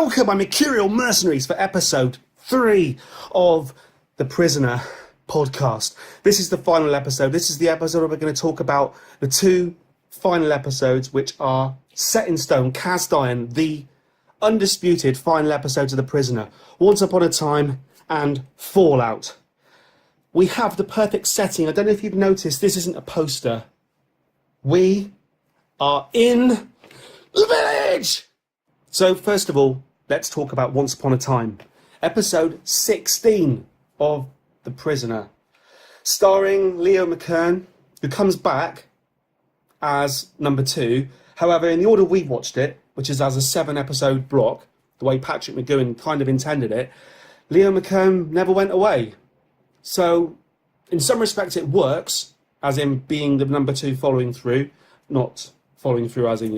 Welcome, my Mercurial mercenaries, for episode 3 of the Prisoner podcast. This is the final episode. This is the episode where we're going to talk about the 2 final episodes, which are set in stone, cast iron, the undisputed final episodes of the Prisoner. Once Upon a Time and Fallout. We have the perfect setting. I don't know if you've noticed, this isn't a poster. We are in the village! So first of all, let's talk about Once Upon a Time, episode 16 of The Prisoner, starring Leo McGoohan, who comes back as number 2. However, in the order we watched it, which is as a 7-episode block, the way Patrick McGoohan kind of intended it, Leo McGoohan never went away. So, in some respects, it works, as in being the number 2 following through, not following through as in,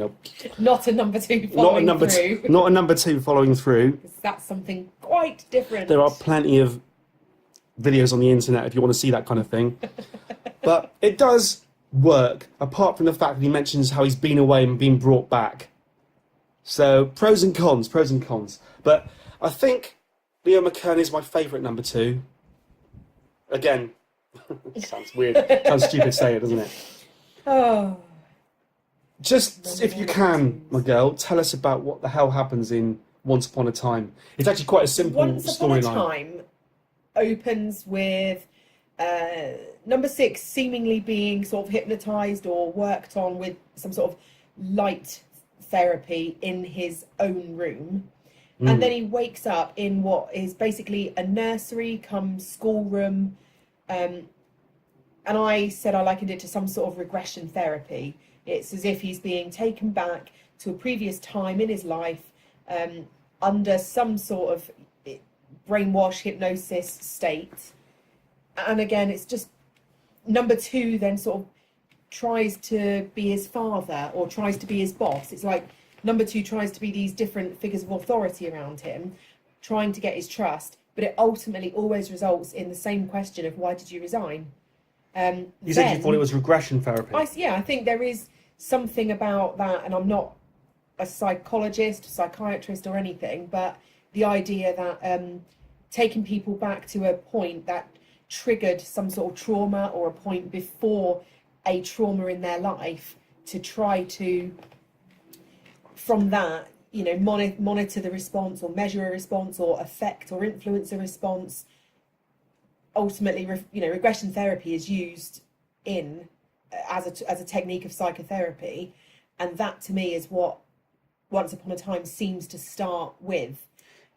not a number 2 following through. Not a number 2 following through. Because that's something quite different. There are plenty of videos on the internet if you want to see that kind of thing. But it does work, apart from the fact that he mentions how he's been away and been brought back. So, pros and cons. But I think Leo McGoohan is my favourite number 2. Again, sounds weird. Sounds stupid to say it, doesn't it? Oh. Just, if you can, my girl, tell us about what the hell happens in Once Upon a Time. It's actually quite a simple storyline. Once Upon a Time opens with number 6 seemingly being sort of hypnotised or worked on with some sort of light therapy in his own room. And then he wakes up in what is basically a nursery come schoolroom. And I said I likened it to some sort of regression therapy. It's as if he's being taken back to a previous time in his life under some sort of brainwash hypnosis state. And again, it's just number 2 then sort of tries to be his father or tries to be his boss. It's like number 2 tries to be these different figures of authority around him, trying to get his trust, but it ultimately always results in the same question of why did you resign? You said you thought it was regression therapy. I think there is something about that, and I'm not a psychologist, psychiatrist or anything, but the idea that taking people back to a point that triggered some sort of trauma or a point before a trauma in their life to try to, from that, monitor the response or measure a response or affect or influence a response. Ultimately, regression therapy is used as a technique of psychotherapy, and that to me is what Once Upon a Time seems to start with.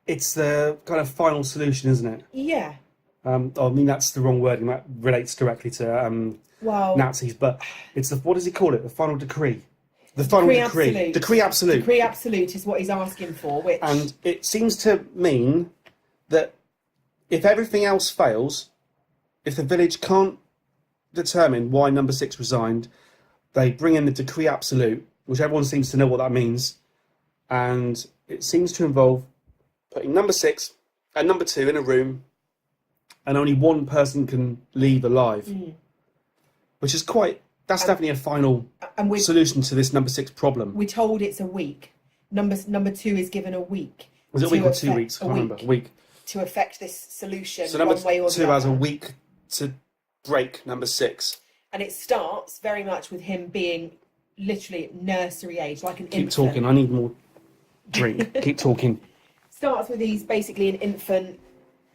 It's the kind of final solution, isn't it? Yeah. I mean, that's the wrong wording. That relates directly to Nazis, but it's what does he call it? The final decree. The final decree. Absolute. Decree absolute. Decree absolute is what he's asking for, which... And it seems to mean that if everything else fails, if the village can't determine why number 6 resigned, they bring in the decree absolute, which everyone seems to know what that means, and it seems to involve putting number 6 and number 2 in a room, and only one person can leave alive, which is that's definitely a final solution to this number 6 problem. We're told it's a week. Number 2 is given a week. Was it a week or 2 weeks? I can't remember. A week. To affect this solution, so number one way or 2 the other. has a week to break number 6. And it starts very much with him being literally nursery age, like an infant. Keep talking, I need more drink. Keep talking. Starts with he's basically an infant.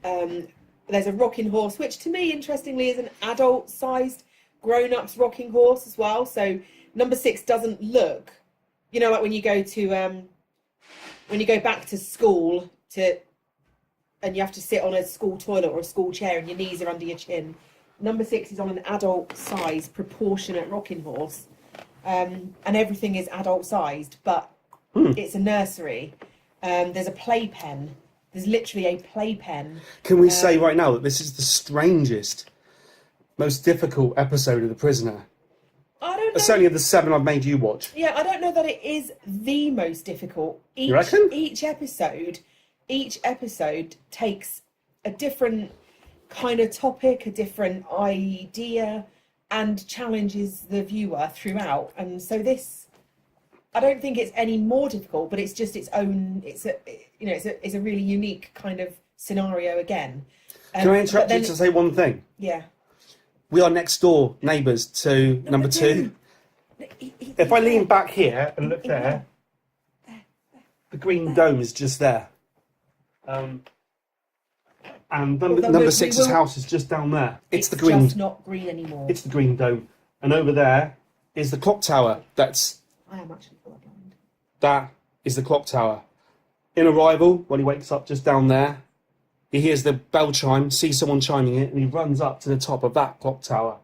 There's a rocking horse, which to me, interestingly, is an adult-sized grown-up's rocking horse as well. So number 6 doesn't look, like when you go back to school and you have to sit on a school toilet or a school chair and your knees are under your chin. Number 6 is on an adult-sized, proportionate rocking horse, and everything is adult-sized, but it's a nursery. There's a playpen. There's literally a playpen. Can we say right now that this is the strangest, most difficult episode of The Prisoner? I don't know. Certainly of the 7 I've made you watch. Yeah, I don't know that it is the most difficult. You reckon? Each episode takes a different kind of topic, a different idea, and challenges the viewer throughout. And so this I don't think it's any more difficult, but it's just its own. It's a really unique kind of scenario again. Can I interrupt you to say one thing? Yeah. We are next door neighbours to number two. If I lean back here and look there, the green dome is just there. And number six's house is just down there. It's the green. It's not green anymore. It's the green dome. And over there is the clock tower. I am actually colorblind. That is the clock tower. In Arrival, when he wakes up just down there, he hears the bell chime, sees someone chiming it, and he runs up to the top of that clock tower.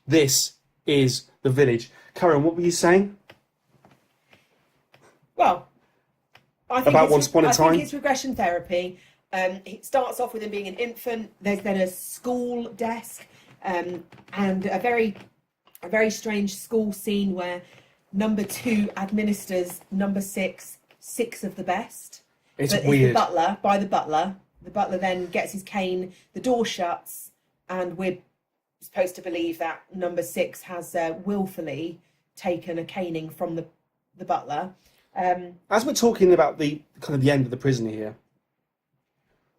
This is the village. Karen, what were you saying? Well, I think about Once Upon a Time? I think it's regression therapy. It starts off with him being an infant. There's then a school desk and a very strange school scene where number 2 administers number 6 of the best. It's but weird. By the butler. The butler then gets his cane, the door shuts, and we're supposed to believe that number 6 has willfully taken a caning from the butler. As we're talking about the kind of the end of the prison here,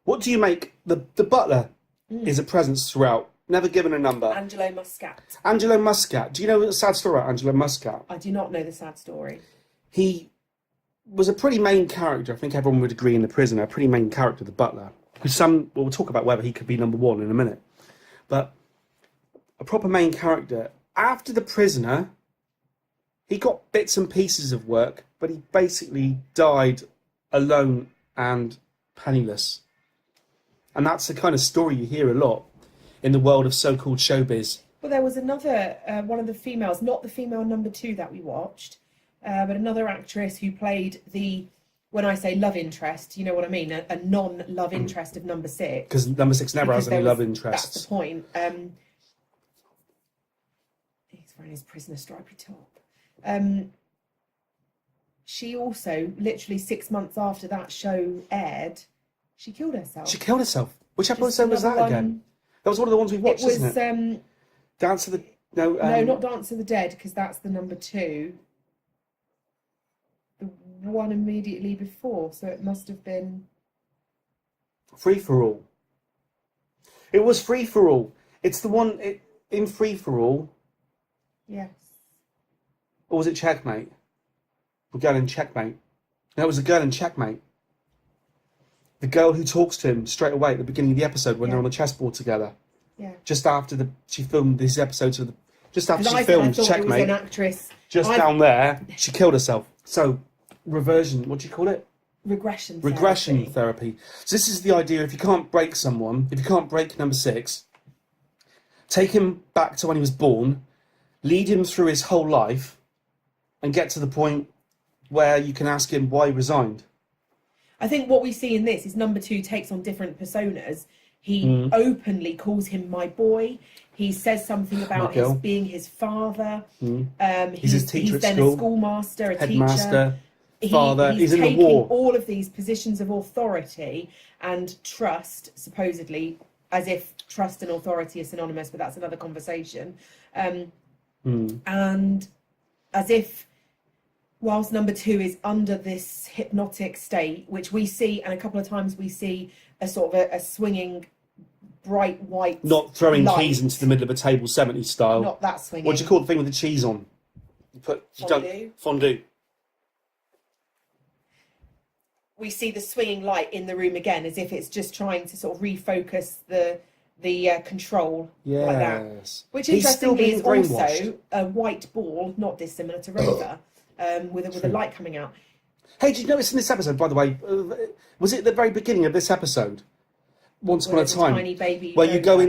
what do you make? The butler is a presence throughout, never given a number. Angelo Muscat. Angelo Muscat. Do you know the sad story about Angelo Muscat? I do not know the sad story. He was a pretty main character. I think everyone would agree in The Prisoner, a pretty main character, the butler. We'll talk about whether he could be number 1 in a minute. But a proper main character. After The Prisoner, he got bits and pieces of work, but he basically died alone and penniless. And that's the kind of story you hear a lot in the world of so-called showbiz. Well, there was another, one of the females, not the female number 2 that we watched, but another actress who played when I say love interest, you know what I mean, a non-love interest of number 6. Because number 6 never has any love interests. That's the point. He's wearing his prisoner stripy top. She also, literally 6 months after that show aired, she killed herself. She killed herself. Which episode was that again? That was one of the ones we watched, isn't it? Dance of the... No, not Dance of the Dead, because that's the number 2. The one immediately before, so it must have been... Free for All. It was Free for All. It's the one in Free for All. Yes. Or was it Checkmate? The girl in Checkmate. No, it was the girl in Checkmate. The girl who talks to him straight away at the beginning of the episode when they're on the chessboard together. Yeah. Just after she filmed these episodes of just after she filmed Checkmate. It was an actress. Down there, she killed herself. So, reversion, what do you call it? Regression therapy. So this is the idea: if you can't break someone, if you can't break number 6, take him back to when he was born, lead him through his whole life, and get to the point where you can ask him why he resigned. I think what we see in this is number 2 takes on different personas. He openly calls him my boy. He says something about being his father. He's his teacher he's at then school. A schoolmaster, a headmaster, teacher. Father. He's in the taking war. all of these positions of authority and trust, supposedly, as if trust and authority are synonymous, but that's another conversation. And as if, whilst number 2 is under this hypnotic state, which we see, and a couple of times we see a sort of a swinging bright white not throwing light. keys into the middle of a table 70s style. Not that swinging. What do you call the thing with the cheese on? Fondue. We see the swinging light in the room again, as if it's just trying to sort of refocus the control like that. Which interestingly is also a white ball, not dissimilar to Rover, with a light coming out. Hey, did you notice in this episode, by the way, was it the very beginning of this episode? Once upon a time, tiny baby where you go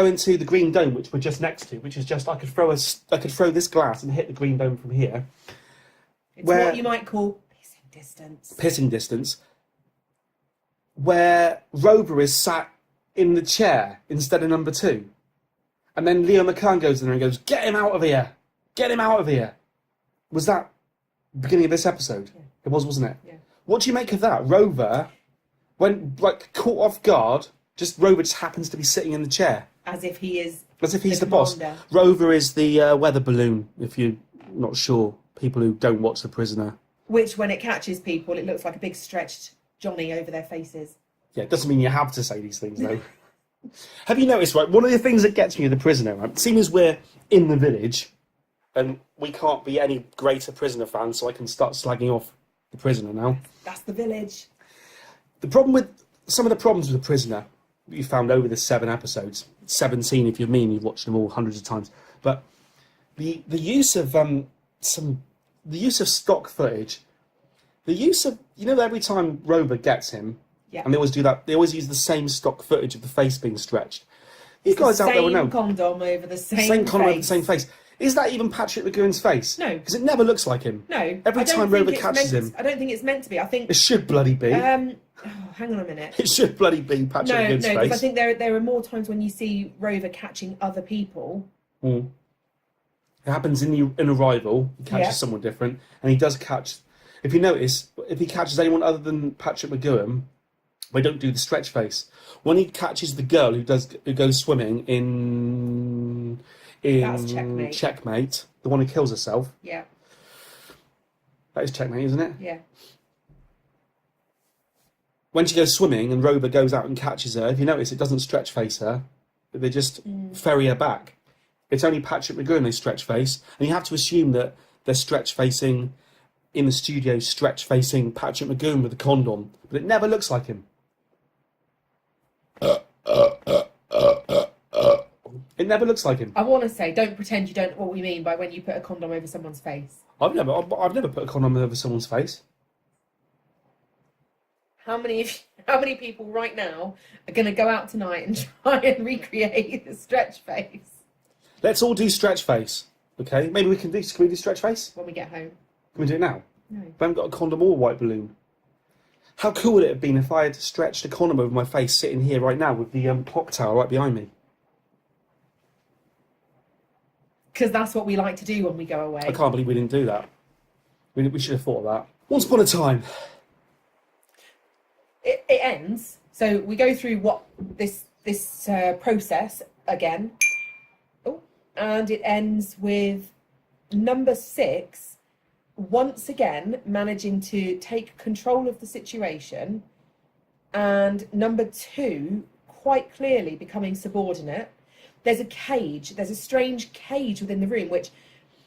into the green dome, which we're just next to, which is just I could throw this glass and hit the green dome from here. It's what you might call pissing distance. Where Rover is sat in the chair instead of number 2, and then Leo McGoohan goes in there and goes, "Get him out of here! Get him out of here!" Was that the beginning of this episode? Yeah. It was, wasn't it? Yeah. What do you make of that? Rover, when caught off guard, Rover just happens to be sitting in the chair. As if he's the boss. Rover is the weather balloon, if you're not sure, people who don't watch The Prisoner. Which, when it catches people, it looks like a big stretched Johnny over their faces. Yeah, it doesn't mean you have to say these things, though. Have you noticed, right, one of the things that gets me with The Prisoner, right, seeing as we're in the village, and we can't be any greater Prisoner fans, so I can start slagging off The Prisoner now. That's the village. Some of the problems with The Prisoner you found over the 7 episodes, 17 if you're me and you've watched them all hundreds of times, but the use of stock footage, the use of, every time Rover gets him, and they always do that, they always use the same stock footage of the face being stretched. You guys out there will know. Same condom over the same condom over the face. same face. Is that even Patrick McGoohan's face? No. Because it never looks like him. No. Every time Rover catches him. I don't think it's meant to be. I think... It should bloody be. hang on a minute. It should bloody be Patrick McGoohan's face. No, because I think there are more times when you see Rover catching other people. Mm. It happens in Arrival. He catches someone different. And he does catch... If you notice, if he catches anyone other than Patrick McGoohan, they don't do the stretch face. When he catches the girl who goes swimming in That's Checkmate, the one who kills herself. Yeah. That is Checkmate, isn't it? Yeah. When she goes swimming and Rover goes out and catches her, if you notice, it doesn't stretch face her. They just ferry her back. It's only Patrick McGoohan they stretch face, and you have to assume that they're stretch facing in the studio, stretch facing Patrick McGoohan with a condom, but it never looks like him. It never looks like him. I want to say, don't pretend you don't know what we mean by when you put a condom over someone's face. I've never put a condom over someone's face. How many people right now are going to go out tonight and try and recreate the stretch face? Let's all do stretch face, okay? Maybe we can do stretch face? When we get home. Can we do it now? No. I haven't got a condom or a white balloon. How cool would it have been if I had stretched a condom over my face sitting here right now with the clock tower right behind me? Because that's what we like to do when we go away. I can't believe we didn't do that. We should have thought of that. Once upon a time. It ends. So we go through what this process again. Oh, and it ends with number 6 once again managing to take control of the situation, and number 2 quite clearly becoming subordinate. There's a strange cage within the room, which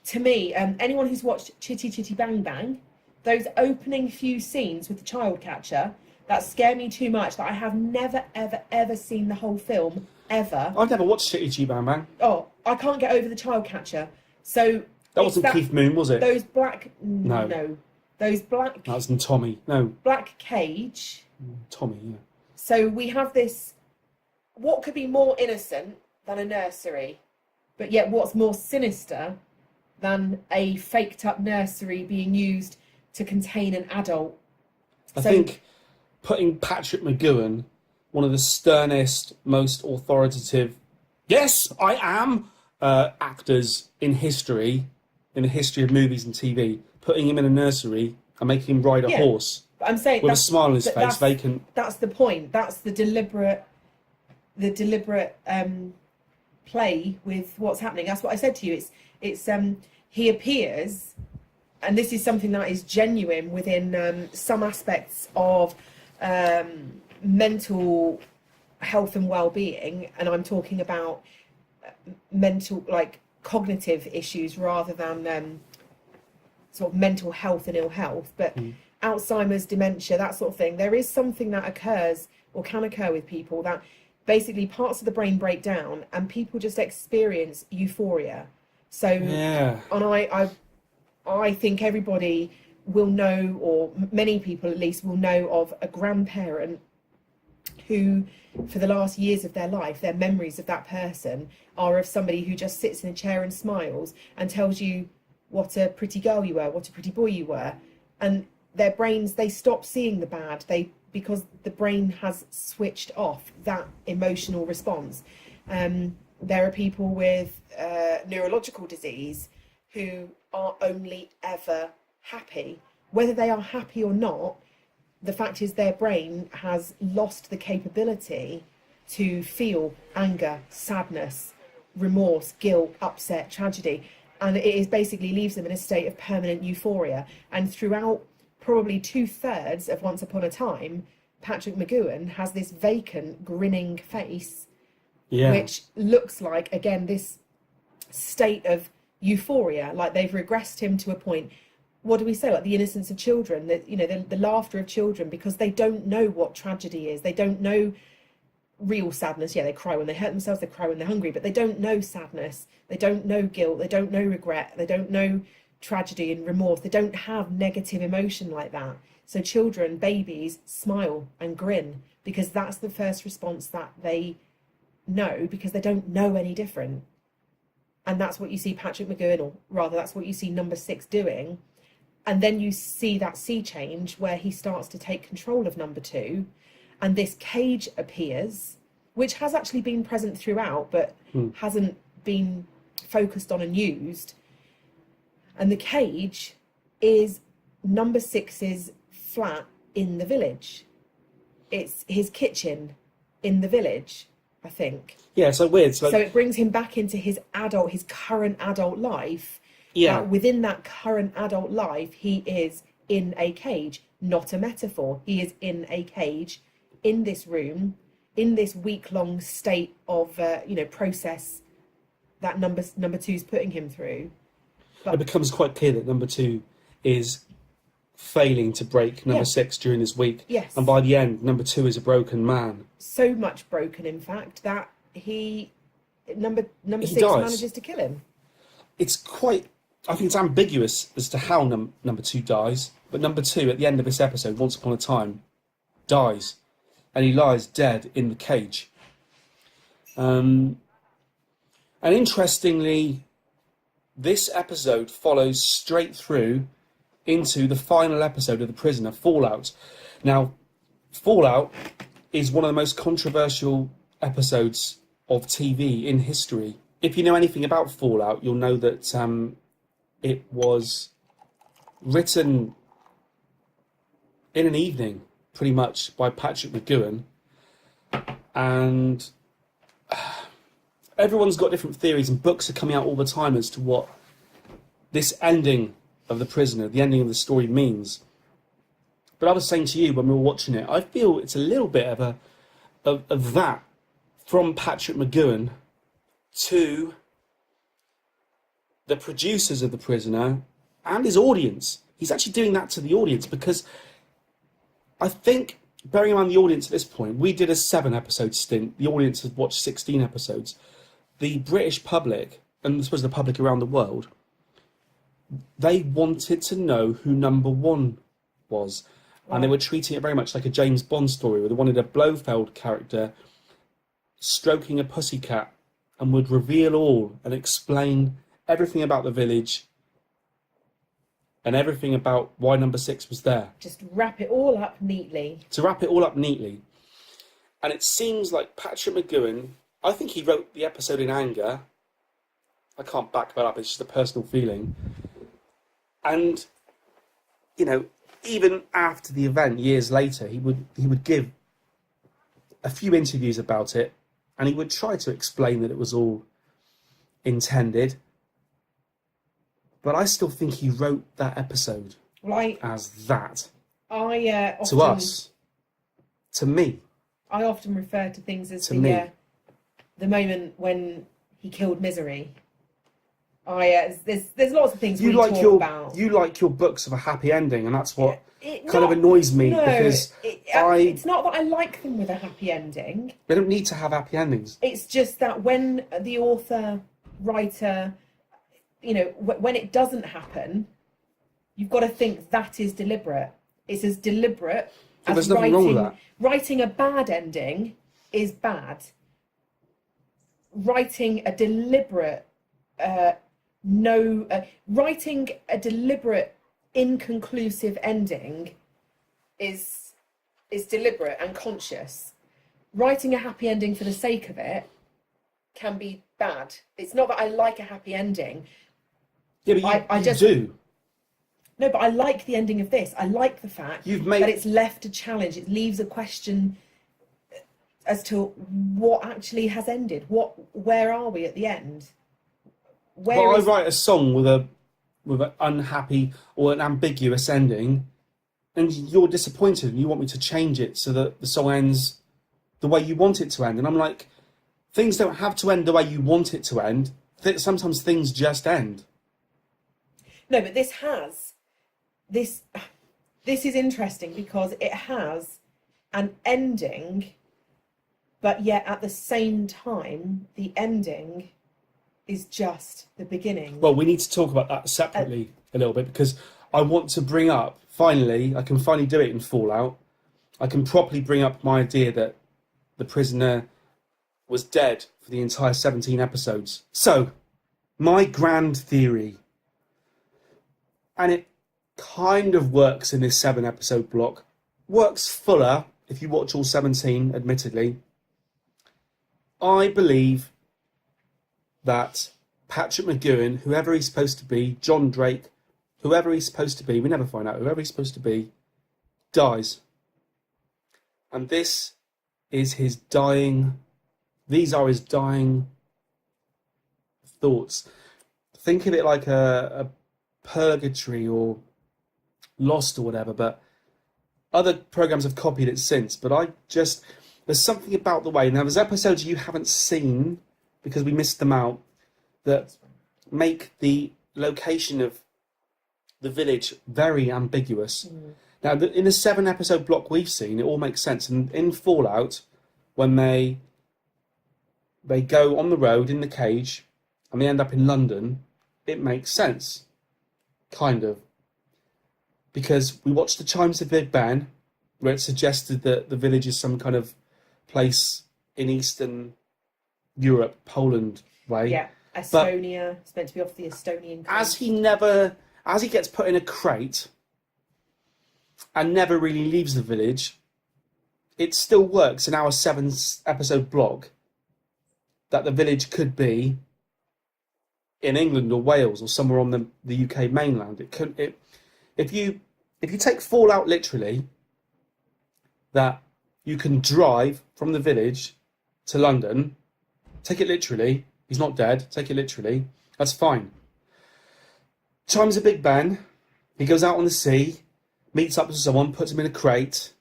to me, anyone who's watched Chitty Chitty Bang Bang, those opening few scenes with the child catcher, that scare me too much that I have never, ever, ever seen the whole film, ever. I've never watched Chitty Chitty Bang Bang. Oh, I can't get over the child catcher. So... That wasn't Keith Moon, was it? Those black... No. Those black... That was Tommy. No. Black cage. Tommy, yeah. So we have this... What could be more innocent than a nursery? But yet what's more sinister than a faked-up nursery being used to contain an adult? I think putting Patrick McGoohan, one of the sternest, most authoritative, yes, I am, actors in history, in the history of movies and TV, putting him in a nursery and making him ride a horse. But I'm saying with a smile on his face, vacant. That's the point. That's the deliberate play with what's happening. That's what I said to you. It's he appears, and this is something that is genuine within some aspects of mental health and well-being, and I'm talking about mental, like cognitive issues rather than sort of mental health and ill health, but Alzheimer's, dementia, that sort of thing. There is something that occurs or can occur with people that basically parts of the brain break down and people just experience euphoria. So, yeah. And I think everybody will know, or many people at least will know, of a grandparent who, for the last years of their life, their memories of that person are of somebody who just sits in a chair and smiles and tells you what a pretty girl you were, what a pretty boy you were. And their brains, they stop seeing the bad, because the brain has switched off that emotional response. There are people with neurological disease who are only ever happy. Whether they are happy or not, the fact is their brain has lost the capability to feel anger, sadness, remorse, guilt, upset, tragedy. And it is basically leaves them in a state of permanent euphoria. And throughout probably 2/3 of Once Upon a Time, Patrick McGoohan has this vacant, grinning face, Yeah. which looks like, again, this state of euphoria, like they've regressed him to a point. What do we say? Like the innocence of children, that, you know, the laughter of children, because they don't know what tragedy is. They don't know real sadness. Yeah, they cry when they hurt themselves, they cry when they're hungry, but they don't know sadness, they don't know guilt, they don't know regret, they don't know tragedy and remorse. They don't have negative emotion like that. So children, babies, smile and grin because that's the first response that they know, because they don't know any different. And that's what you see Patrick McGoohan, or rather that's what you see Number 6 doing. And then you see that sea change where he starts to take control of Number 2, and this cage appears, which has actually been present throughout, but hasn't been focused on and used. And the cage is Number 6's flat in the village. It's his kitchen in the village, I think. Yeah, so weird. So it brings him back into his current adult life. Yeah. Within that current adult life, he is in a cage, not a metaphor. He is in a cage, in this room, in this week-long state of, process that number 2's putting him through. But it becomes quite clear that Number 2 is failing to break Number 6 during this week. Yes. And by the end, Number 2 is a broken man. So much broken, in fact, that number 6 dies. manages to kill him. I think it's ambiguous as to how Number 2 dies, but Number 2, at the end of this episode, Once Upon a Time, dies. And he lies dead in the cage. And interestingly, this episode follows straight through into the final episode of The Prisoner, Fallout. Now, Fallout is one of the most controversial episodes of TV in history. If you know anything about Fallout, you'll know that it was written in an evening, pretty much, by Patrick McGoohan. And everyone's got different theories, and books are coming out all the time as to what this ending of The Prisoner, the ending of the story, means. But I was saying to you when we were watching it, I feel it's a little bit of that from Patrick McGoohan to the producers of The Prisoner and his audience. He's actually doing that to the audience, because I think, bearing in mind the audience at this point, we did a 7-episode stint. The audience has watched 16 episodes. The British public, and I suppose the public around the world, they wanted to know who Number 1 was. And they were treating it very much like a James Bond story, where they wanted a Blofeld character stroking a pussycat and would reveal all and explain everything about the village and everything about why Number 6 was there. Just wrap it all up neatly. To wrap it all up neatly. And it seems like Patrick McGoohan, I think he wrote the episode in anger. I can't back that up, it's just a personal feeling. And, you know, even after the event, years later, he would give a few interviews about it, and he would try to explain that it was all intended. But I still think he wrote that episode as that. To us. To me. I often refer to things as the moment when he killed Misery. There's lots of things we talk about. You like your books of a happy ending, and that's what kind of annoys me, because it's not that I like them with a happy ending. They don't need to have happy endings. It's just that when the author, writer, when it doesn't happen, you've got to think that is deliberate. It's as deliberate as there's nothing wrong with that. Writing a bad ending is bad. Writing a deliberate writing a deliberate inconclusive ending is deliberate and conscious. Writing a happy ending for the sake of it can be bad. It's not that I like a happy ending. Yeah, but you do. No, but I like the ending of this. I like the fact that it's left a challenge. It leaves a question as to what actually has ended. Where are we at the end? But I write a song with an unhappy or an ambiguous ending, and you're disappointed and you want me to change it so that the song ends the way you want it to end. And I'm like, things don't have to end the way you want it to end. Sometimes things just end. No, but this is interesting because it has an ending, but yet at the same time, the ending is just the beginning. Well, we need to talk about that separately a little bit, because I want to bring up, finally, I can finally do it in Fallout. I can properly bring up my idea that the prisoner was dead for the entire 17 episodes. So, my grand theory, and it kind of works in this 7-episode block, works fuller if you watch all 17, admittedly. I believe that Patrick McGoohan, whoever he's supposed to be, John Drake, whoever he's supposed to be, we never find out, whoever he's supposed to be, dies. And these are his dying thoughts. Think of it like a purgatory or Lost or whatever, but other programs have copied it since. But there's something about the way, now there's episodes you haven't seen because we missed them out, that make the location of the village very ambiguous. Now, in the 7-episode block we've seen, it all makes sense. And in Fallout, when they go on the road in the cage and they end up in London, it makes sense, kind of. Because we watched the chimes of Big Ben, where it suggested that the village is some kind of place in Eastern Europe, Poland way. Yeah, Estonia. It's meant to be off the Estonian coast. As he gets put in a crate and never really leaves the village, it still works in our 7-episode block that the village could be in England or Wales or somewhere on the UK mainland. If you take Fallout literally, that you can drive from the village to London, take it literally. He's not dead. Take it literally. That's fine. Chimes of Big Ben. He goes out on the sea, meets up with someone, puts him in a crate,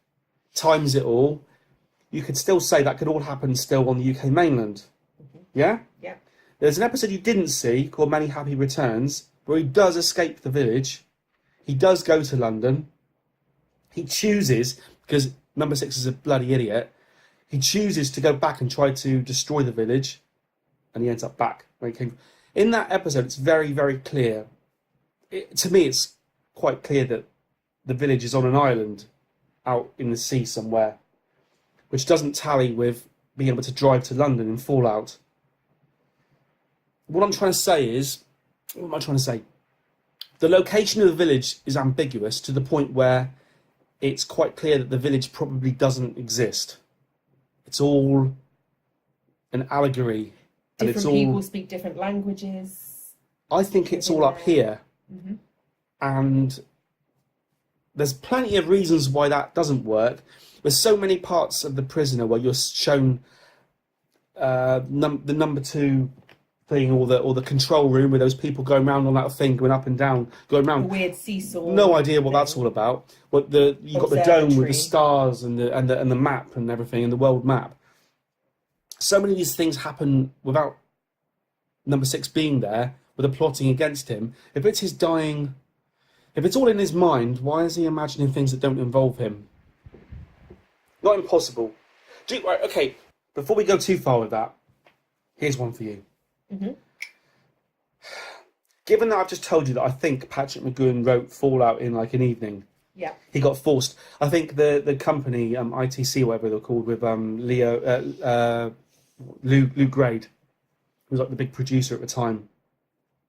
times it all. You could still say that could all happen still on the UK mainland. Yeah? Yeah. There's an episode you didn't see called Many Happy Returns where he does escape the village. He does go to London. He chooses, because number 6 is a bloody idiot, he chooses to go back and try to destroy the village, and he ends up back where he came from. In that episode, it's very, very clear. To me, it's quite clear that the village is on an island out in the sea somewhere, which doesn't tally with being able to drive to London in Fallout. What am I trying to say? The location of the village is ambiguous to the point where it's quite clear that the village probably doesn't exist. It's all an allegory. Different people speak different languages. I think it's all up here. Mm-hmm. And there's plenty of reasons why that doesn't work. There's so many parts of The Prisoner where you're shown the number 2 thing, or the control room with those people going round on that thing, going up and down, going round. A weird seesaw. No idea what that's all about. But you've got the dome with the stars and the map and everything, and the world map. So many of these things happen without number 6 being there, with the plotting against him. If it's his dying, if it's all in his mind, why is he imagining things that don't involve him? Not impossible. Right, okay, before we go too far with that, here's one for you. Mm-hmm. Given that I've just told you that I think Patrick McGoohan wrote Fallout in like an evening, yeah, he got forced. I think the company ITC, whatever they're called, with Lou Grade, who was like the big producer at the time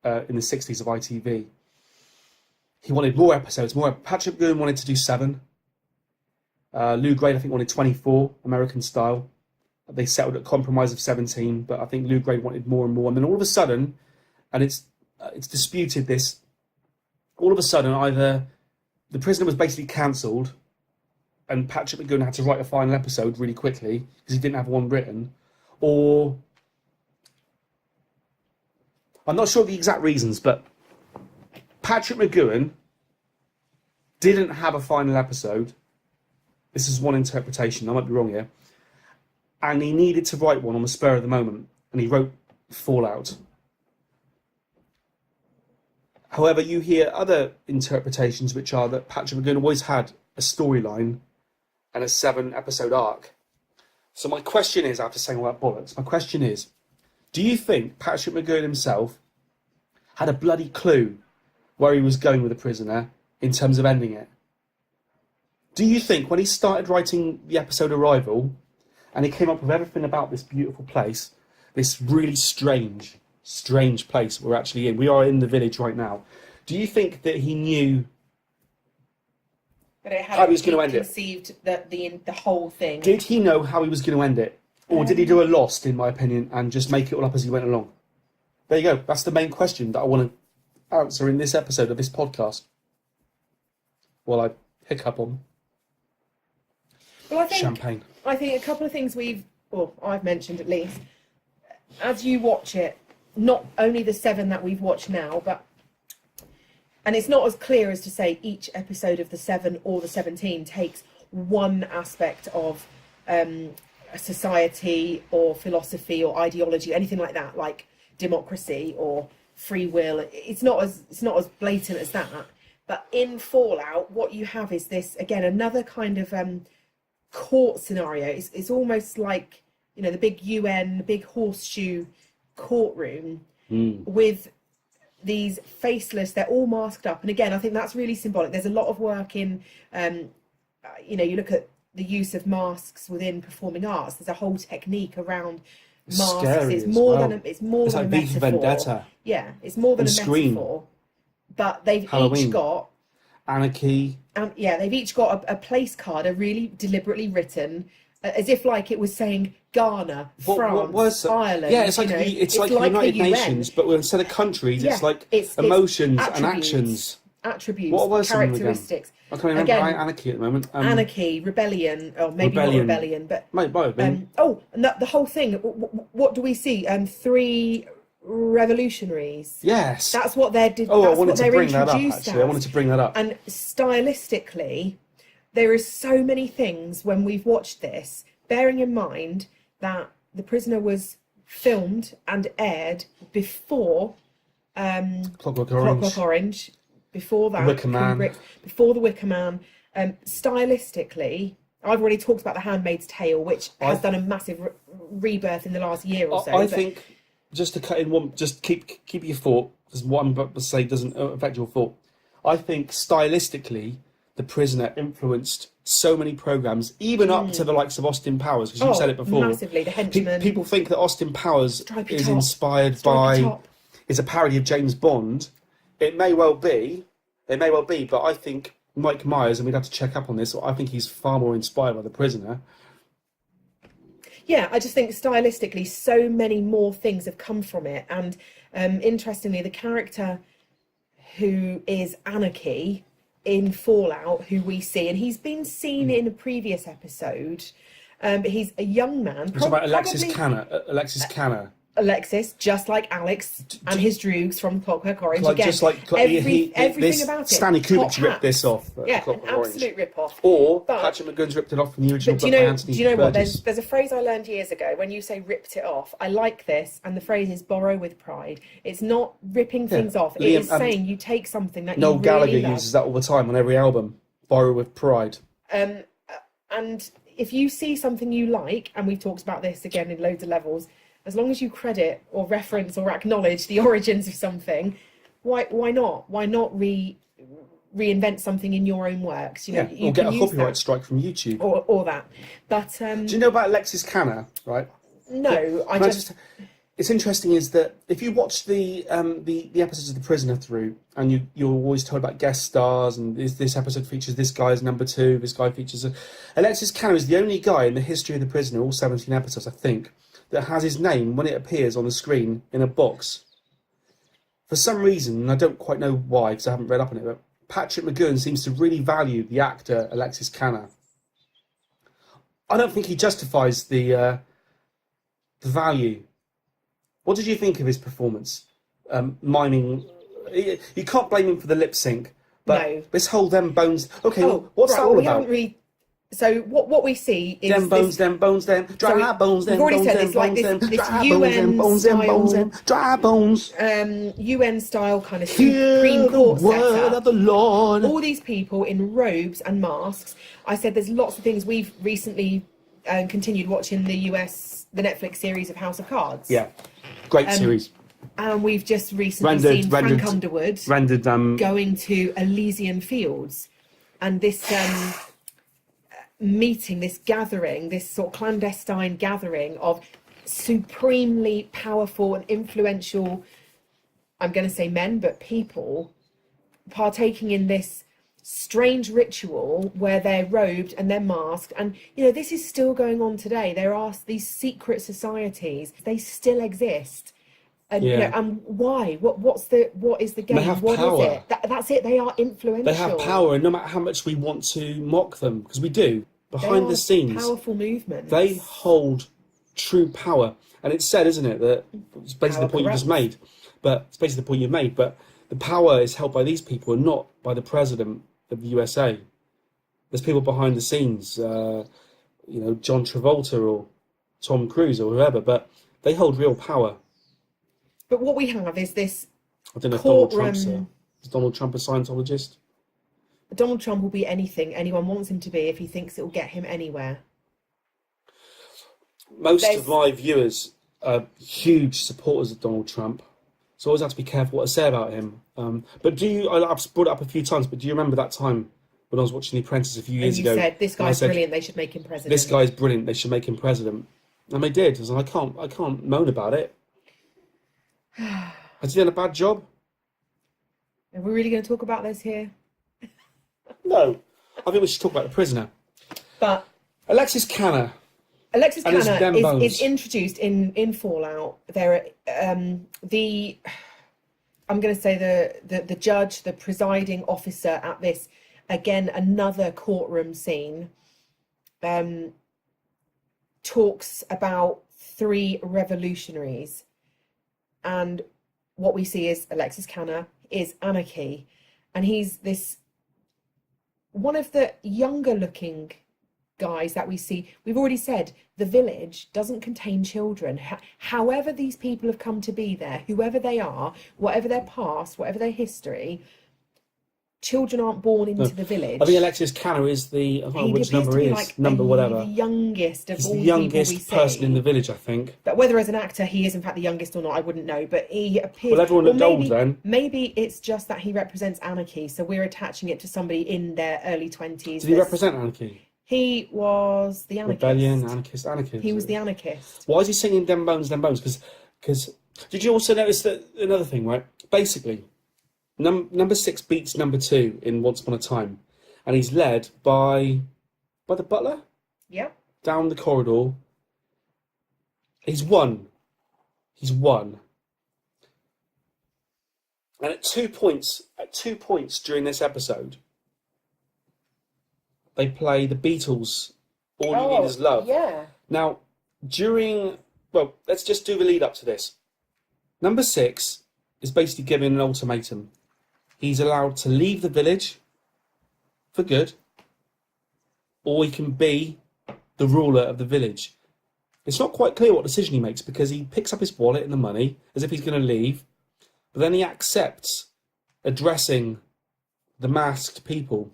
in the 60s of ITV. He wanted more episodes. Patrick McGoohan wanted to do 7. Lou Grade, I think, wanted 24, American style. They settled at a compromise of 17, but I think Lou Grade wanted more and more. And then all of a sudden, and it's disputed this, all of a sudden either The Prisoner was basically cancelled and Patrick McGoohan had to write a final episode really quickly because he didn't have one written, or I'm not sure the exact reasons, but Patrick McGoohan didn't have a final episode. This is one interpretation, I might be wrong here. And he needed to write one on the spur of the moment, and he wrote Fallout. However, you hear other interpretations, which are that Patrick McGoohan always had a storyline and a 7-episode arc. So my question is, after saying all that bollocks, my question is, do you think Patrick McGoohan himself had a bloody clue where he was going with The Prisoner in terms of ending it? Do you think when he started writing the episode Arrival, and he came up with everything about this beautiful place, this really strange place we're actually in, we are in the village right now, do you think that he knew how he was going to end it? Conceived the whole thing. Did he know how he was going to end it? Or did he do a Lost, in my opinion, and just make it all up as he went along? There you go. That's the main question that I want to answer in this episode of this podcast. While I hiccup on champagne. I think a couple of things I've mentioned at least, as you watch it, not only the 7 that we've watched now, and it's not as clear as to say each episode of the 7 or the 17 takes one aspect of a society or philosophy or ideology, anything like that, like democracy or free will. It's not as blatant as that. But in Fallout, what you have is this, again, another kind of court scenario. It's almost like, the big UN, big horseshoe courtroom with these faceless, they're all masked up. And again, I think that's really symbolic. There's a lot of work in, you look at the use of masks within performing arts. There's a whole technique around masks. Scary It's more well. than it's more it's than like a V for metaphor. Vendetta. Yeah, it's more than And a Scream. metaphor. But they've Halloween. each got Anarchy. they've each got a place card, a really deliberately written, as if like it was saying Ghana, France, Ireland. Yeah, it's like it's like United the UN. Nations, but instead of countries, it's like it's emotions and attributes, actions. Attributes, What was characteristics. I can't remember. Anarchy at the moment. Anarchy, rebellion, or maybe not rebellion, but might have been. and the whole thing. What do we see? 3 revolutionaries. Yes, that's what they're. I wanted to bring that up. Actually, I wanted to bring that up. And stylistically, there is so many things when we've watched this, bearing in mind that The Prisoner was filmed and aired before Clockwork Orange, before that, Wicker Man. before The Wicker Man. Stylistically, I've already talked about The Handmaid's Tale, which has done a massive rebirth in the last year or so. I think, just to cut in one, just keep your thought, because what I'm about to say doesn't affect your thought. I think stylistically, The Prisoner influenced so many programs, even up to the likes of Austin Powers, because you said it before. Massively, The Henchman. People think that Austin Powers is Top. inspired by, is a parody of James Bond. It may well be, but I think Mike Myers, and we'd have to check up on this, I think he's far more inspired by The Prisoner. Yeah, I just think stylistically, so many more things have come from it. And interestingly, the character who is Anarchy in Fallout, who we see, and he's been seen in a previous episode, but he's a young man. It's about Alexis Canner. Alexis, just like Alex and his droogs from Clockwork Orange. Like, again, just like everything about it. Stanley Kubrick's ripped this off. Yeah, an absolute rip-off. Or Patrick McGoohan's ripped it off from the original book by Anthony Do you know what? Burgess. There's a phrase I learned years ago. When you say ripped it off, I like this, and the phrase is borrow with pride. It's not ripping things off. It is saying you take something that Noel you Gallagher really love. uses that all the time on every album. Borrow with pride. And if you see something you like, and we've talked about this again in loads of levels, as long as you credit or reference or acknowledge the origins of something, why not? Why not reinvent something in your own works? You or get a copyright strike from YouTube. Or that. But do you know about Alexis Canner, right? No, it's interesting is that if you watch the episodes of The Prisoner through, and you're always told about guest stars, and this episode features this guy as number 2, this guy features Alexis Canner is the only guy in the history of The Prisoner, all 17 episodes I think, that has his name when it appears on the screen in a box. For some reason, and I don't quite know why because I haven't read up on it, but Patrick McGoohan seems to really value the actor Alexis Canner. I don't think he justifies the value. What did you think of his performance? miming. You can't blame him for the lip sync, but No. this whole them bones. Okay, what's right, that well, all we about? haven't really. So what we see is Them bones, this, them bones, them dry bones, we've them already bones, said them it's like bones, this- them this dry bones, them UN bones, them bones, style, them dry bones. UN style kind of Hear Supreme the Court word setup. of the Lord. All these people in robes and masks. I said there's lots of things. We've recently continued watching the Netflix series of House of Cards. Yeah, great series. And we've just recently seen Frank Underwood rendered going to Elysian Fields, and this meeting, this gathering, this sort of clandestine gathering of supremely powerful and influential, I'm going to say men, but people, partaking in this strange ritual where they're robed and they're masked. And, you know, this is still going on today. There are these secret societies. They still exist. And, you know, and why? What is the game? They have What power. is it? That's it. They are influential. They have power, and no matter how much we want to mock them, because we do, behind the scenes, powerful movements. they hold true power. And it's said, isn't it, that it's basically the point you just made. But it's basically the point you've made. But the power is held by these people and not by the president of the USA. There's people behind the scenes, you know, John Travolta or Tom Cruise or whoever, but they hold real power. But what we have is this I don't know if courtroom. Is Donald Trump a Scientologist? Donald Trump will be anything anyone wants him to be if he thinks it will get him anywhere. Most of my viewers are huge supporters of Donald Trump, so I always have to be careful what I say about him. But I've brought it up a few times, but do you remember that time when I was watching The Apprentice a few years ago? And you said, this guy's brilliant, they should make him president. This guy's brilliant, they should make him president. And they did. I was like, I can't moan about it. Has he done a bad job? Are we really going to talk about this here? No. I think we should talk about The Prisoner. But Alexis Canner is introduced in Fallout. There, I'm going to say the judge, the presiding officer at this, again, another courtroom scene, talks about 3 revolutionaries. And what we see is Alexis Canner is Anarchy. And he's one of the younger looking guys that we see. We've already said the village doesn't contain children. However these people have come to be there, whoever they are, whatever their past, whatever their history, children aren't born into the village. I think Alexis Canner is the, I don't know which number he is, like number whatever. The youngest of He's all the the youngest people we person see. in the village, I think. But whether as an actor he is in fact the youngest or not, I wouldn't know. But he appears. Well, everyone looked old then. Maybe it's just that he represents anarchy, so we're attaching it to somebody in their early 20s. Did he represent anarchy? He was the anarchist. Rebellion, anarchist. He was the anarchist. Why is he singing Dem Bones, Dem Bones? Because did you also notice that another thing, right? Basically, number 6 beats number 2 in Once Upon a Time, and he's led by the butler. Yep. Down the corridor. He's won. And at two points during this episode, they play the Beatles' All You Need Is Love. Yeah. Now, let's just do the lead up to this. Number 6 is basically giving an ultimatum. He's allowed to leave the village for good, or he can be the ruler of the village. It's not quite clear what decision he makes, because he picks up his wallet and the money as if he's going to leave, but then he accepts addressing the masked people.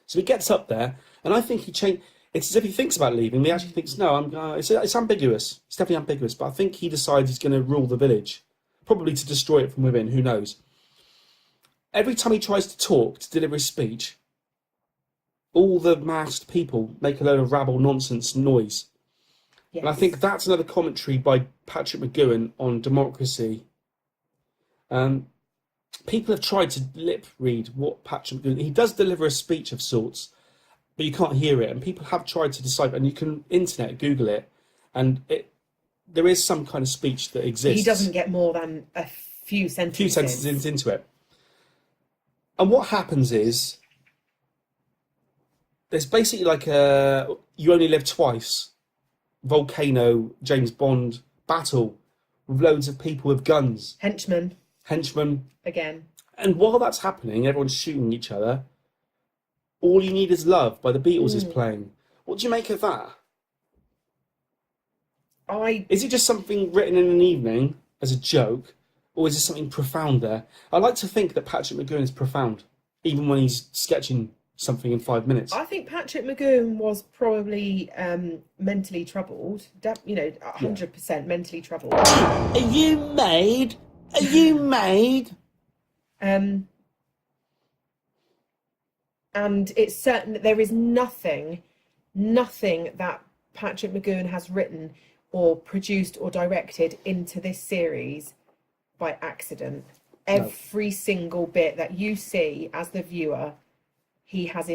So he gets up there, and I think he changed. It's as if he thinks about leaving. He actually thinks, no, it's ambiguous. It's definitely ambiguous. But I think he decides he's going to rule the village, probably to destroy it from within. Who knows? Every time he tries to talk, to deliver his speech, all the masked people make a load of rabble nonsense noise. Yes. And I think that's another commentary by Patrick McGoohan on democracy. People have tried to lip read what Patrick McGoohan... He does deliver a speech of sorts, but you can't hear it. And people have tried to decipher, and you can Google it, and there is some kind of speech that exists. He doesn't get more than a few sentences. Into it. And what happens is, there's basically like You Only Live Twice, volcano, James Bond battle with loads of people with guns, Henchmen henchmen. again. And while that's happening, everyone's shooting each other. All You Need Is Love by the Beatles is playing. What do you make of that? Is it just something written in an evening as a joke, or is there something profound there? I like to think that Patrick McGoohan is profound, even when he's sketching something in 5 minutes. I think Patrick McGoohan was probably mentally troubled. 100% mentally troubled. Are you made? Are you made? And it's certain that there is nothing that Patrick McGoohan has written or produced or directed into this series by accident. Every single bit that you see as the viewer, he has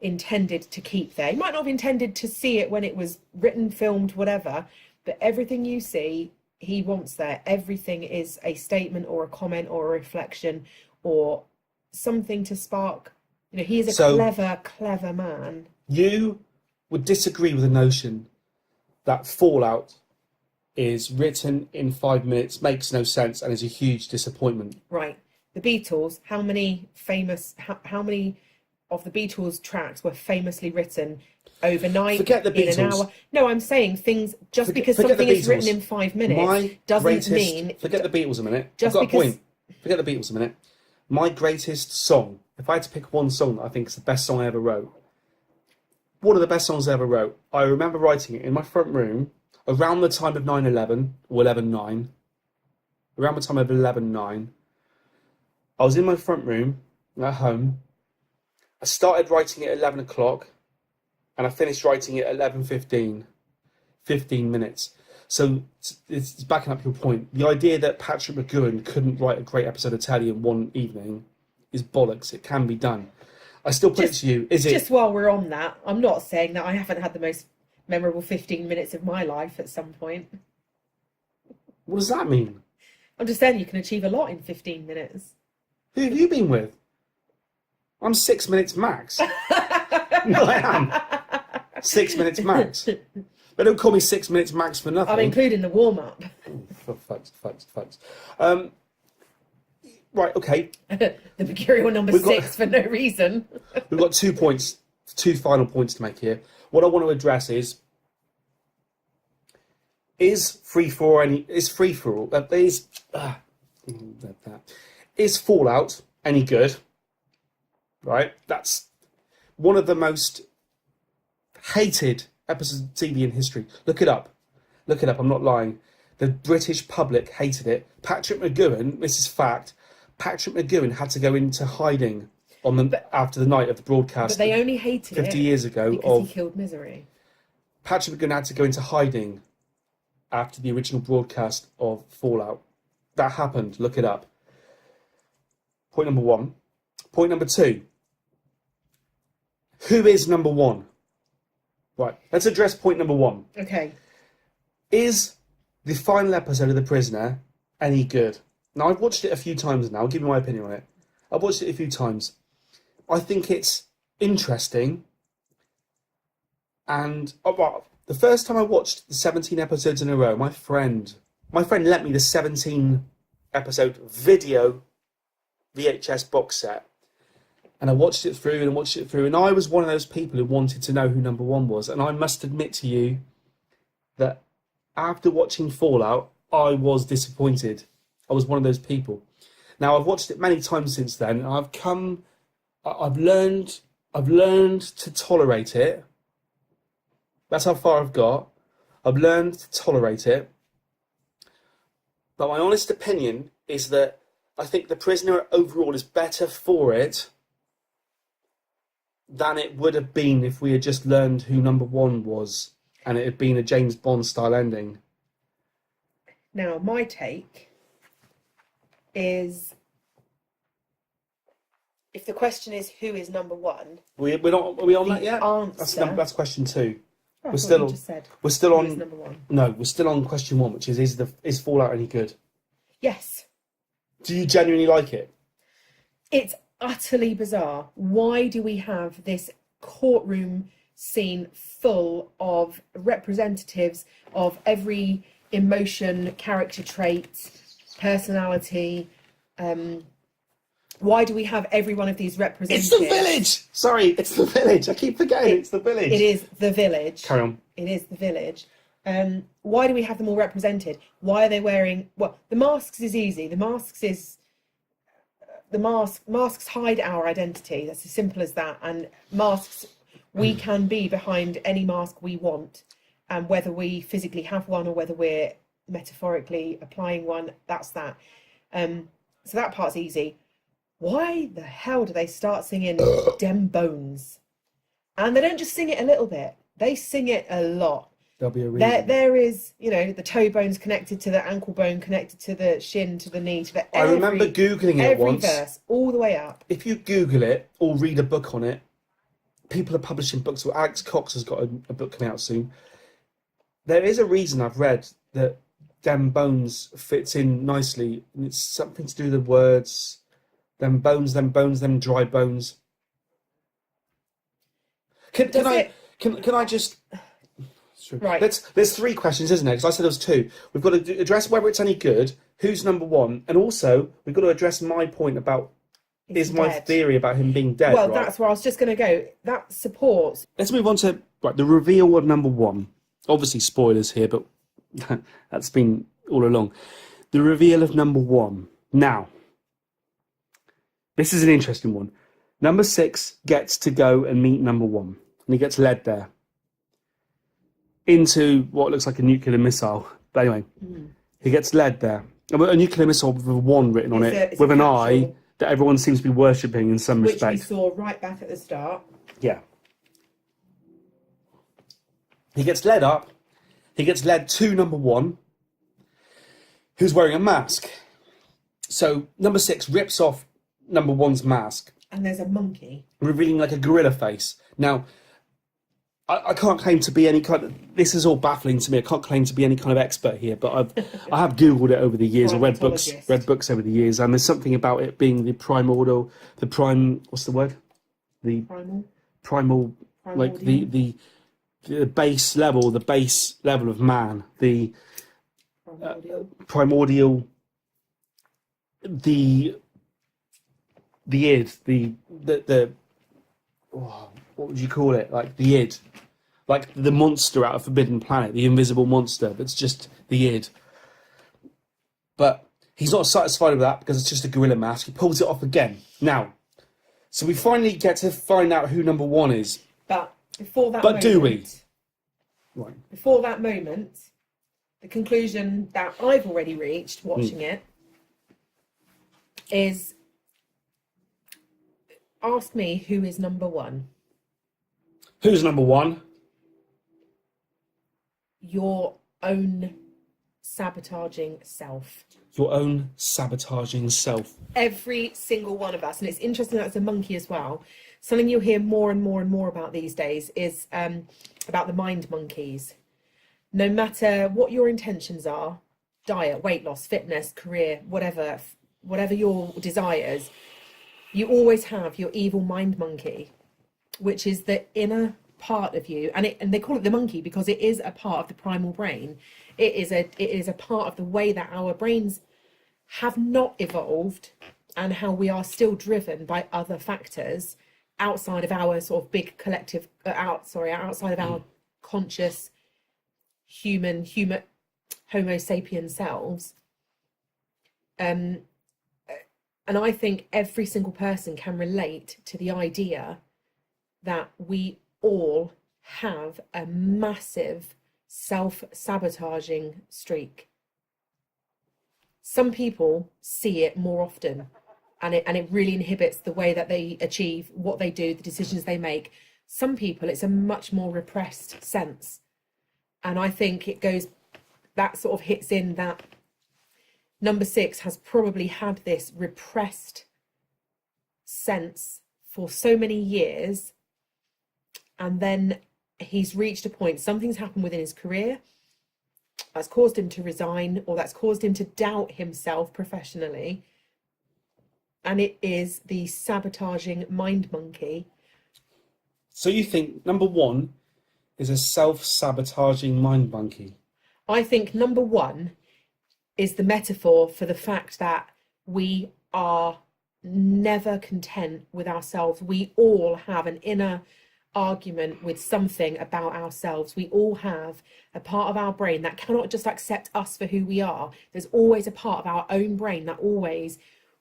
intended to keep there. He might not have intended to see it when it was written, filmed, whatever, but everything you see, he wants there. Everything is a statement or a comment or a reflection or something to spark. He is a clever man. You would disagree with the notion that Fallout is written in 5 minutes, makes no sense, and is a huge disappointment. Right. The Beatles, how many of the Beatles tracks were famously written overnight? Forget the Beatles. In an hour? No, I'm saying things, because something is written in 5 minutes doesn't mean... Forget the Beatles a minute. Just I've got a point. Forget the Beatles a minute. My greatest song, if I had to pick one song that I think is the best song I ever wrote, one of the best songs I ever wrote, I remember writing it in my front room around the time of 9/11, or 11/9. Around the time of 11/9. I was in my front room at home. I started writing it at 11 o'clock and I finished writing it at 11:15. 15 minutes. So it's backing up your point. The idea that Patrick McGoohan couldn't write a great episode of telly in one evening is bollocks. It can be done. I still put it to you. Just while we're on that, I'm not saying that I haven't had the most memorable 15 minutes of my life at some point. What does that mean? I'm just saying you can achieve a lot in 15 minutes. Who have you been with? I'm 6 minutes max. No, I am. 6 minutes max. They don't call me 6 minutes max for nothing. I'm including the warm-up. For fucks. Right, okay. The Mercurial number 6 for no reason. We've got 2 points, 2 final points to make here. What I want to address is Fallout any good? Right? That's one of the most hated episodes of TV in history. Look it up. I'm not lying. The British public hated it. Patrick McGoohan, this is fact, Patrick McGoohan had to go into hiding after the night of the broadcast. But they only hated 50 years ago because he killed Misery. Patrick McGoohan had to go into hiding after the original broadcast of Fallout. That happened. Look it up. Point number 1. Point number 2. Who is number 1? Right. Let's address point number 1. Okay. Is the final episode of The Prisoner any good? Now, I've watched it a few times now. I'll give you my opinion on it. I've watched it a few times. I think it's interesting. And the first time I watched the 17 episodes in a row, my friend lent me the 17 episode video VHS box set. And I watched it through and I was one of those people who wanted to know who number 1 was. And I must admit to you that after watching Fallout, I was disappointed. I was one of those people. Now, I've watched it many times since then. And I've learned to tolerate it. That's how far I've got. I've learned to tolerate it. But my honest opinion is that I think The Prisoner overall is better for it than it would have been if we had just learned who number 1 was and it had been a James Bond style ending. Now, my take is, if the question is who is number 1, Are we on that yet? Answer. That's question 2. Oh, We're still who on is number 1. No, we're still on question 1, which is Fallout any good? Yes. Do you genuinely like it? It's utterly bizarre. Why do we have this courtroom scene full of representatives of every emotion, character traits, personality. Why do we have every one of these represented? It's the village! Sorry, it's the village. I keep forgetting it's the village. It is the village. Carry on. It is the village. Why do we have them all represented? Why are they wearing... Well, the masks is easy. Masks hide our identity. That's as simple as that. And masks, we can be behind any mask we want. And whether we physically have one or whether we're metaphorically applying one, that's that. So that part's easy. Why the hell do they start singing Dem Bones? And they don't just sing it a little bit. They sing it a lot. There'll be a reason. There is, the toe bones connected to the ankle bone, connected to the shin, to the knee, to the I remember Googling it once. Every verse, all the way up. If you Google it or read a book on it, people are publishing books. Well, Alex Cox has got a book coming out soon. There is a reason I've read that Dem Bones fits in nicely. And it's something to do with the words... Them bones, them dry bones. Can I just... Right. There's 3 questions, isn't there? Because I said there was 2. We've got to address whether it's any good, who's number 1, and also we've got to address my point about my theory about him being dead. Well, right? that's where I was just going to go. That supports... Let's move on to the reveal of number 1. Obviously spoilers here, but that's been all along. The reveal of number 1. Now... This is an interesting one. Number 6 gets to go and meet number 1. And he gets led there. Into what looks like a nuclear missile. But anyway, he gets led there. A nuclear missile with a 1 written on it. With an eye that everyone seems to be worshipping in some respect. Which we saw right back at the start. Yeah. He gets led up. He gets led to number 1. Who's wearing a mask. So number 6 rips off number 1's mask. And there's a monkey. Revealing like a gorilla face. Now, I can't claim to be any kind of... This is all baffling to me. I can't claim to be any kind of expert here, but I have Googled it over the years. I read books over the years, and there's something about it being what's the word? Primal, like the base level of man. The primordial, the id, what would you call it? Like the id, like the monster out of Forbidden Planet, the invisible monster. That's just the id. But he's not satisfied with that because it's just a gorilla mask. He pulls it off again. Now, so we finally get to find out who number 1 is. But before that, do we? Right. Before that moment, the conclusion that I've already reached watching it is. Ask me who is number 1. Who's number 1? Your own sabotaging self. Your own sabotaging self. Every single one of us, and it's interesting that it's a monkey as well. Something you'll hear more and more and more about these days is about the mind monkeys. No matter what your intentions are, diet, weight loss, fitness, career, whatever your desires, you always have your evil mind monkey, which is the inner part of you, and they call it the monkey because it is a part of the primal brain. It is a part of the way that our brains have not evolved, and how we are still driven by other factors outside of our sort of big collective, outside of our conscious human Homo sapien selves. And I think every single person can relate to the idea that we all have a massive self-sabotaging streak. Some people see it more often, and it really inhibits the way that they achieve what they do, the decisions they make. Some people, it's a much more repressed sense. And I think that sort of hits in that number 6 has probably had this repressed sense for so many years, and then he's reached a point, something's happened within his career that's caused him to resign, or that's caused him to doubt himself professionally, and it is the sabotaging mind monkey. So you think number 1 is a self-sabotaging mind monkey? I think number one is the metaphor for the fact that we are never content with ourselves. We all have an inner argument with something about ourselves. We all have a part of our brain that cannot just accept us for who we are. There's always a part of our own brain that always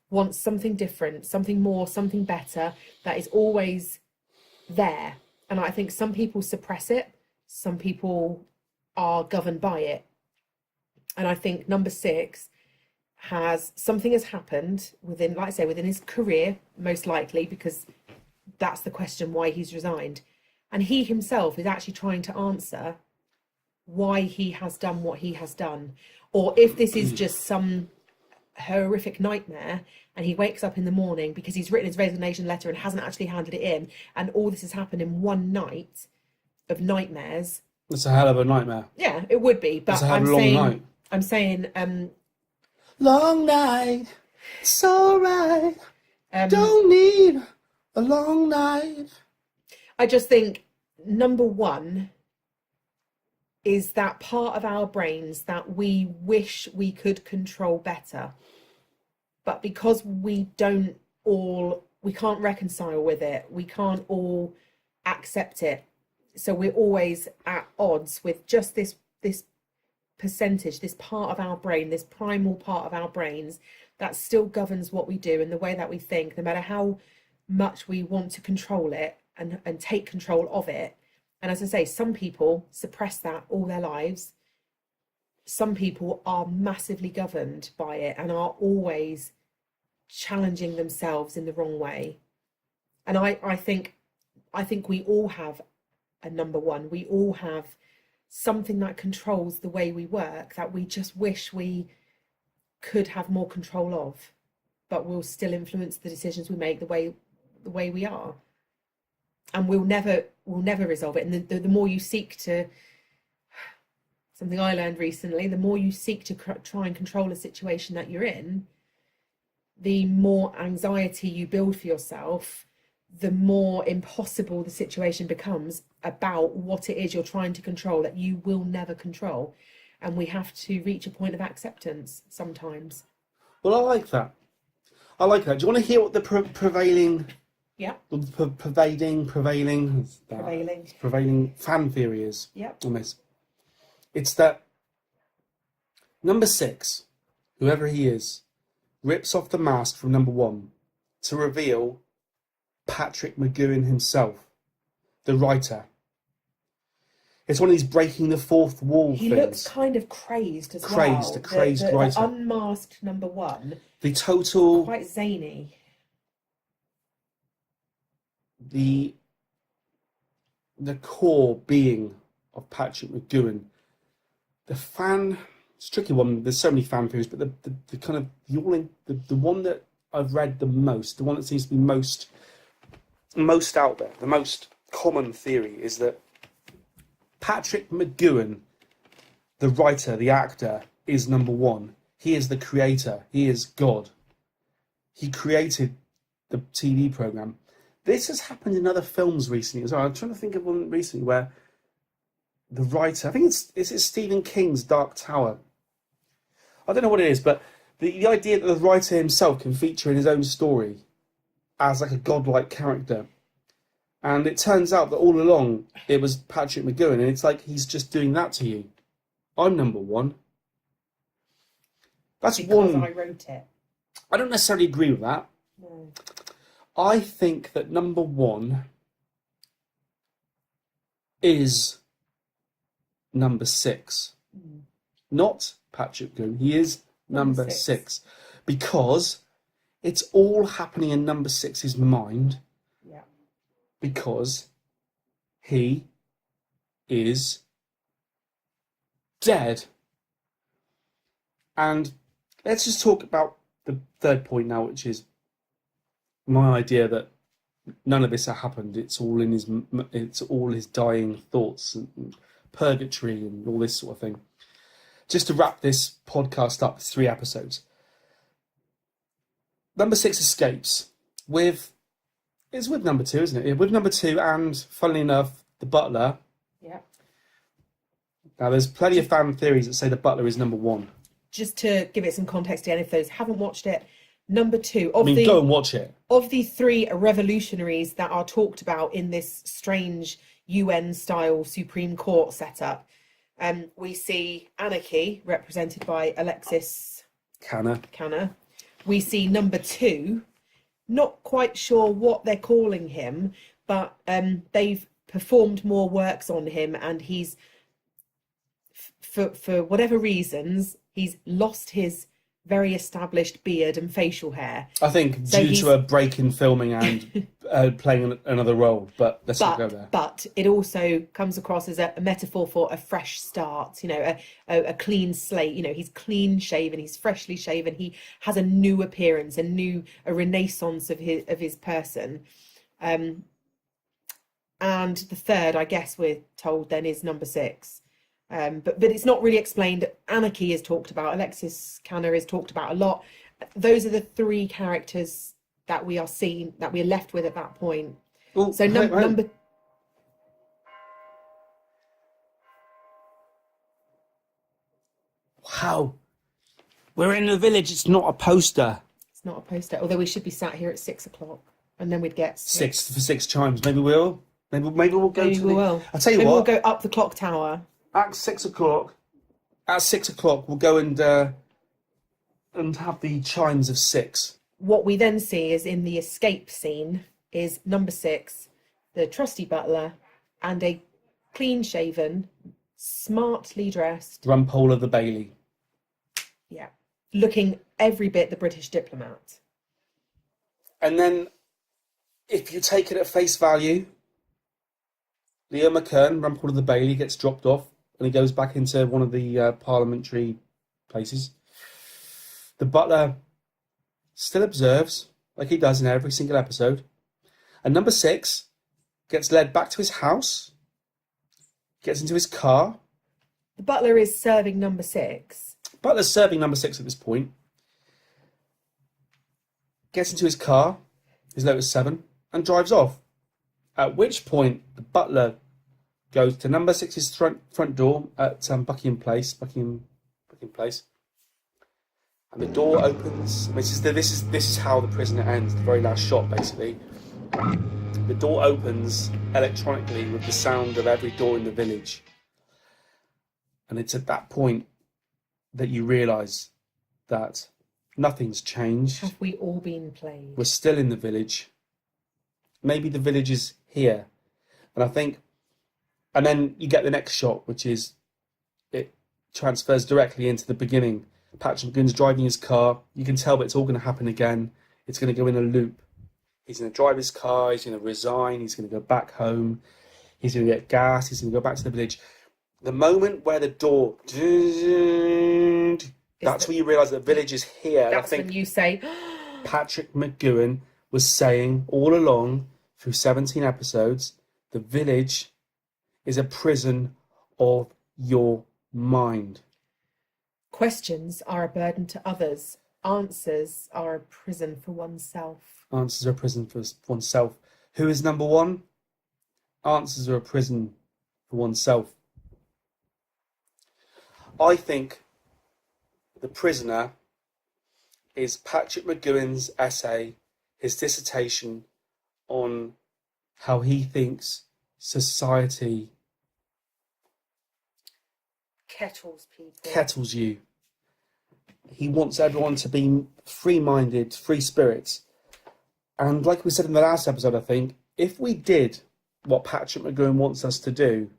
wants something different, something more, something better, that is always there. And I think some people suppress it, some people are governed by it. And I think number 6 something has happened within, like I say, within his career, most likely, because that's the question why he's resigned. And he himself is actually trying to answer why he has done what he has done. Or if this is just some horrific nightmare and he wakes up in the morning because he's written his resignation letter and hasn't actually handed it in, and all this has happened in one night of nightmares. That's a hell of a nightmare. Yeah, it would be. But I'm saying long night, it's alright. Don't need a long night. I just think number 1 is that part of our brains that we wish we could control better. But because we can't reconcile with it, we can't all accept it. So we're always at odds with just this percentage, this part of our brain, this primal part of our brains that still governs what we do and the way that we think, no matter how much we want to control it and take control of it. And as I say, some people suppress that all their lives. Some people are massively governed by it and are always challenging themselves in the wrong way. And I think we all have a number 1. We all have something that controls the way we work that we just wish we could have more control of, but will still influence the decisions we make the way we are. And we'll never resolve it. And the more you seek to, something I learned recently, the more you seek to try and control a situation that you're in, the more anxiety you build for yourself, the more impossible the situation becomes about what it is you're trying to control that you will never control. And we have to reach a point of acceptance sometimes. Well, I like that. Do you want to hear what the prevailing fan theory is on this? It's that number 6, whoever he is, rips off the mask from number 1 to reveal Patrick McGoohan himself, the writer. It's one of these breaking the fourth wall things. He looks kind of crazed as well. A crazed writer. The unmasked number 1. The total... Quite zany. The core being of Patrick McGoohan. It's a tricky one. There's so many fan theories, but the kind of the one that I've read the most, the one that seems to be most out there, the most common theory is that Patrick McGoohan, the writer, the actor, is number 1. He is the creator. He is God. He created the TV program. This has happened in other films recently as well. I'm trying to think of one recently where the writer, I think it's Stephen King's Dark Tower. I don't know what it is, but the idea that the writer himself can feature in his own story as like a godlike character. And it turns out that all along it was Patrick McGoohan, and it's like he's just doing that to you. I'm number 1. That's because one. I wrote it. I don't necessarily agree with that. No. I think that number 1 is number 6. Not Patrick McGoohan. He is number 6. Because it's all happening in number 6's mind. Yeah. Because he is dead. And let's just talk about the third point now, which is my idea that none of this has happened. It's all his dying thoughts and purgatory and all this sort of thing. Just to wrap this podcast up, it's 3 episodes. Number 6 escapes with number 2, isn't it? With number 2, and funnily enough, the butler. Yeah. Now, there's plenty of fan theories that say the butler is number one. Just to give it some context again, if those haven't watched it, number two go and watch it. Of the three revolutionaries that are talked about in this strange UN-style Supreme Court setup, we see Anarchy, represented by Alexis Canner. We see number two, not quite sure what they're calling him, but they've performed more works on him, and he's, for whatever reasons, he's lost his very established beard and facial hair. I think due to a break in filming and playing another role, but let's not go there. But it also comes across as a metaphor for a fresh start, a clean slate. He's clean shaven, he's freshly shaven, he has a new appearance, a renaissance of his person. And the third, I guess we're told then, is number 6. But it's not really explained. Anarchy is talked about. Alexis Canner is talked about a lot. Those are the 3 characters that we are left with at that point. Well, so number. Wow, we're in the village. It's not a poster. It's not a poster. Although we should be sat here at 6 o'clock, and then we'd get 6 for 6 chimes. Maybe we'll. Maybe we'll go Maybe to. We will. I'll tell you Maybe what. We'll go up the clock tower. At 6 o'clock. At 6 o'clock, we'll go and have the chimes of 6. What we then see is in the escape scene is number 6, the trusty butler, and a clean-shaven, smartly dressed Rumpole of the Bailey. Yeah, looking every bit the British diplomat. And then, if you take it at face value, Leo McGoohan, Rumpole of the Bailey, gets dropped off and he goes back into one of the parliamentary places. The butler still observes, like he does in every single episode. And number 6 gets led back to his house, gets into his car. The butler is serving number 6. Butler's serving number 6 at this point. Gets into his car, his Lotus 7, and drives off. At which point, the butler goes to number 6's front door at Buckingham Place, and the door opens. This is how the prisoner ends. The very last shot, basically. The door opens electronically with the sound of every door in the village, and it's at that point that you realise that nothing's changed. Have we all been played? We're still in the village. Maybe the village is here. And then you get the next shot, which is it transfers directly into the beginning. Patrick McGoohan's driving his car. You can tell that it's all going to happen again. It's going to go in a loop. He's going to drive his car. He's going to resign. He's going to go back home. He's going to get gas. He's going to go back to the village. The moment where the door... That's where you realise that the village is here. That's when you say... Patrick McGoohan was saying all along, through 17 episodes, the village is a prison of your mind. Questions are a burden to others. Answers are a prison for oneself. Answers are a prison for oneself. Who is number 1? Answers are a prison for oneself. I think The Prisoner is Patrick McGoohan's essay, his dissertation on how he thinks society kettles you. He wants everyone to be free-minded, free spirits. And like we said in the last episode, I think, if we did what Patrick McGoohan wants us to do,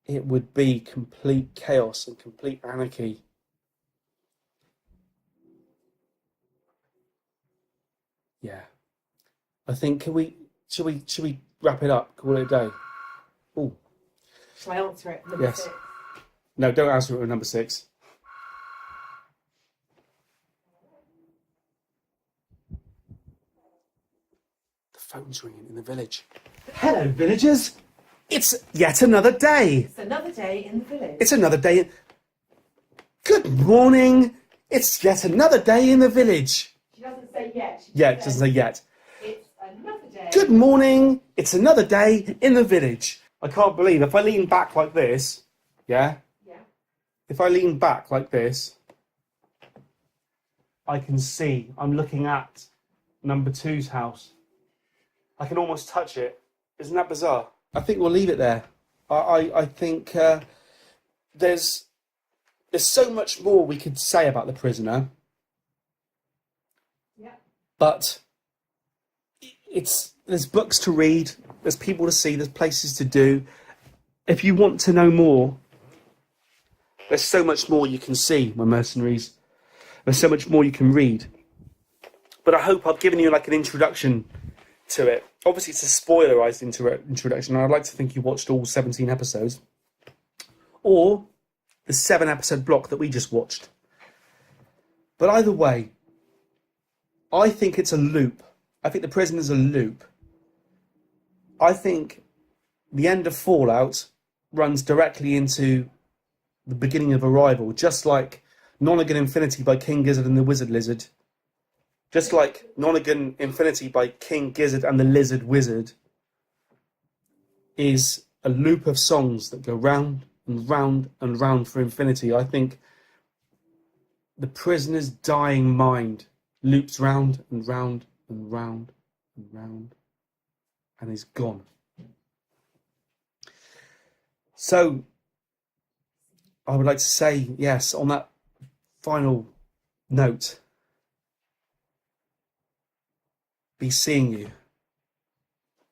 it would be complete chaos and complete anarchy. Yeah. I think, should we wrap it up? Call it a day? Oh. Shall I answer it? Number 6. No, don't answer it with number 6. The phone's ringing in the village. Hello, villagers. It's yet another day. It's another day in the village. It's another day. Good morning. It's yet another day in the village. She doesn't say yet. Yeah, it doesn't say yet. It's another day. Good morning. It's another day in the village. I can't believe if I lean back like this, Yeah? Yeah. If I lean back like this, I can see I'm looking at number 2's house. I can almost touch it. Isn't that bizarre? I think we'll leave it there. I think there's so much more we could say about The Prisoner, Yeah. but there's books to read, there's people to see, there's places to do. If you want to know more, there's so much more you can see with Mercenaries. There's so much more you can read. But I hope I've given you like an introduction to it. Obviously, it's a spoilerized introduction, and I'd like to think you watched all 17 episodes. Or the 7-episode block that we just watched. But either way, I think it's a loop. I think The Prisoner's a loop. I think the end of Fallout runs directly into the beginning of Arrival, just like Nonagon Infinity by King Gizzard and the Wizard Lizard. Just like Nonagon Infinity by King Gizzard and the Lizard Wizard is a loop of songs that go round and round and round for infinity. I think The Prisoner's dying mind loops round and round and round and round and is gone. So I would like to say, yes, on that final note, be seeing you.